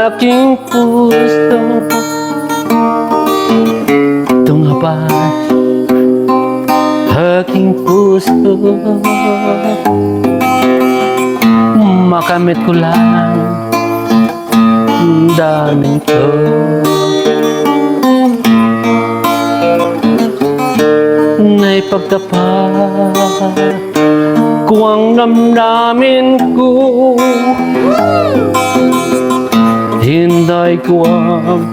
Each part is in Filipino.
aking puso. Ito nga ba aking puso? Makamit ko lang ang daming to. Naipagtapat ko ang namnamin ko. Hinday ko ang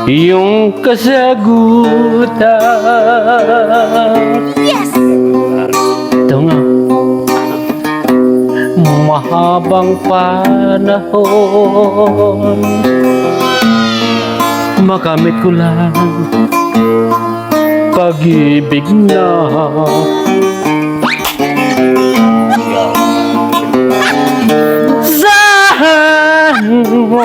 iyong kasagutan. Yes! Ito nga, mahabang panahon, makamit ko lang pag-ibig na. Saan mo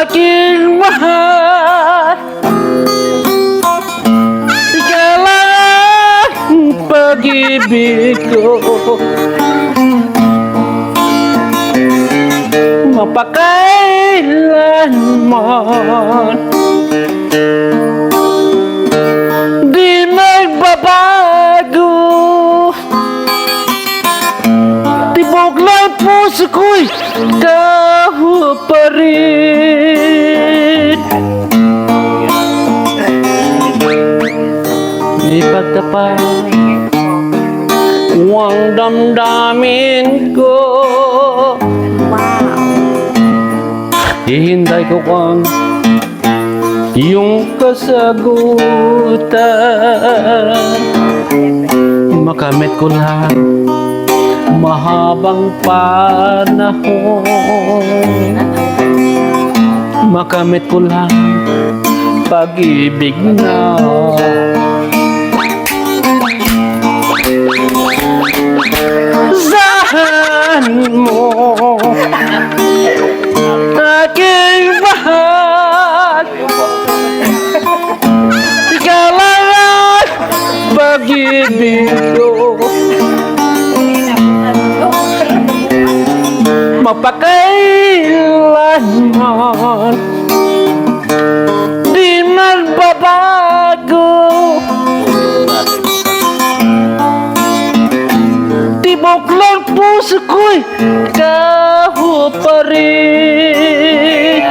aking mahal? Ikaw lang ang pag-ibig ko, mapakailanman di magbabago. Tibok lang puso ko'y ikaw pa rin. Ipagtapat ang damdamin ko. Hihintay ko kang iyong kasagutan. Makamit ko lang mahabang panahon, makamit ko lang pag-ibig na. Saan mo aking mahal? Ikaw lang ang pag-ibig ko, mapakailanman di magbabago. Tibok lang puso ko'y ikaw pa rin.